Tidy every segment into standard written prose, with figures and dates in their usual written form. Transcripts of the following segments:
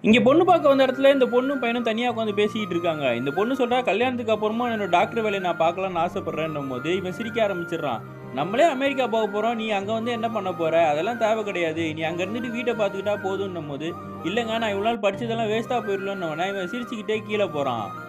இங்க பொண்ணு பார்க்க வந்த இடத்துல இந்த பொண்ணும் பையனும் தனியா உட்காந்து பேசிக்கிட்டு இருக்காங்க. இந்த பொண்ணு சொல்றா, "கல்யாணத்துக்கு அப்புறமா என்னோட டாக்டர் வேலைய நான் பார்க்கலாம்னு ஆசைப்படுறேன்னும்போது, இவன் சிரிக்க ஆரம்பிச்சுடுறான். "நம்மளே அமெரிக்கா போக போறோம். நீ அங்க வந்து என்ன பண்ண போற? அதெல்லாம் தேவை கிடையாது. நீ அங்க இருந்துட்டு வீட்ட பார்த்துக்கிட்டா போதும்ன்னும்போது, "இல்லங்க நான் இவ்வளவு நாள் படிச்சதெல்லாம் வேஸ்ட்டா போயிரும்னோனே" இவன் சிரிச்சுக்கிட்டே கீழ போறான்.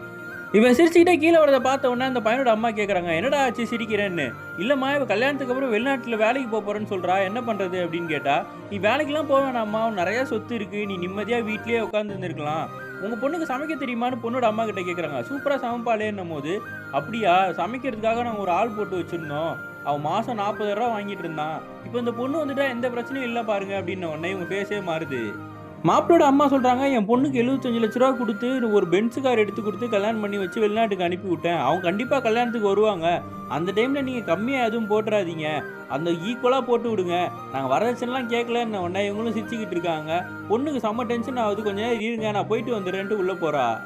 இவன் சிரிச்சுக்கிட்டே கீழ வரத பார்த்த உடனே அந்த பையனோட அம்மா கேட்கறாங்க, "என்னடா ஆச்சு சிரிக்கிறேன்னு?" "இல்லம்மா இவ கல்யாணத்துக்கு அப்புறம் வெளிநாட்டுல வேலைக்கு போறேன்னு சொல்றா. என்ன பண்றது?" அப்படின்னு கேட்டா, "நீ வேலைக்கெல்லாம் போ வேணாம்மா. நெறைய சொத்து இருக்கு. நீ நிம்மதியா வீட்லயே உட்கார்ந்து இருந்திருக்கலாம். உங்க பொண்ணுக்கு சமைக்க தெரியுமான்னு?" பொண்ணோட அம்மா கிட்ட கேட்கறாங்க. "சூப்பரா சமைப்பாளேன்னும்போது, அப்படியா சமைக்கிறதுக்காக நாங்க ஒரு ஆள் போட்டு வச்சிருந்தோம். அவன் மாசம் 40,000 வாங்கிட்டு இருந்தான். இப்போ இந்த பொண்ணு வந்துட்டா எந்த பிரச்சனையும் இல்ல பாருங்க." அப்படின்ன உடனே இவங்க ஃபேஸே மாறுது. மாப்பிளோட அம்மா சொல்றாங்க, "என் பொண்ணுக்கு 75 லட்ச ரூவா குடுத்து, ஒரு பென்ஸ் கார் எடுத்து குடுத்து கல்யாணம் பண்ணி வச்சு வெளிநாட்டுக்கு அனுப்பி விட்டேன். அவங்க கண்டிப்பா கல்யாணத்துக்கு வருவாங்க. அந்த டைம்ல நீங்க கம்மியா எதுவும் போட்டுறாதீங்க. அந்த ஈக்குவலா போட்டு விடுங்க. நாங்க வரதட்சணைலாம் கேட்கலன்ன உடனே இவங்களும் சிரிச்சுக்கிட்டு இருக்காங்க. பொண்ணுக்கு செம்ம டென்ஷன் ஆகுது. "கொஞ்ச நேரம் இருங்க, நான் போயிட்டு வந்துடுறேன்ட்டு" உள்ள போறா.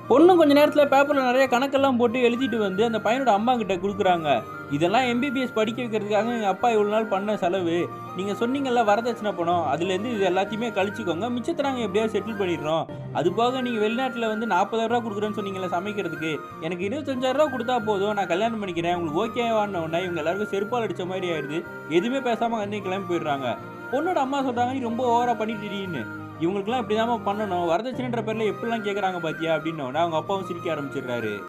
பொண்ணும் கொஞ்ச நேரத்துல பேப்பர்ல நெறைய கணக்கெல்லாம் போட்டு எழுதிட்டு வந்து அந்த பையனோட அம்மா கிட்ட குடுக்குறாங்க. "இதெல்லாம் எம்பிபிஎஸ் படிக்க வைக்கிறதுக்காக எங்க அப்பா இவ்வளவு நாள் பண்ண செலவு. நீங்க சொன்னீங்கல்ல வரதட்சணை பணம். அதுலேருந்து இது எல்லாத்தையுமே கழிச்சுக்கோங்க. மிச்சத்த நாங்க எப்படியாவது செட்டில் பண்ணிடுறோம். அது போக நீங்க வெளிநாட்டுல வந்து ரூ. 40,000 குடுக்குறேன்னு சொன்னீங்கல்ல சமைக்கிறதுக்கு. எனக்கு ரூ. 25,000 குடுத்தா போதும். நான் கல்யாணம் பண்ணிக்கிறேன். உங்களுக்கு ஓகேவான்ன உடனே இவங்க எல்லாருக்கும் செருப்பால் அடிச்ச மாரி ஆயிடுது. எதுவுமே பேசாம அங்கருந்து கிளம்பி போயிடுறாங்க. பொண்ணோட அம்மா சொல்றாங்க, "நீ ரொம்ப ஓவரா பண்ணிட்டீன்னு. இவங்களுக்கெல்லாம் இப்படிதாம்மா பண்ணணும். வரதட்சணைன்ற பேர்ல எப்படிலாம் கேட்கறாங்க பாத்தியா?" அப்படின்ன உடனே அவங்க அப்பாவும் சிரிக்க ஆரம்பிச்சுடுறாரு.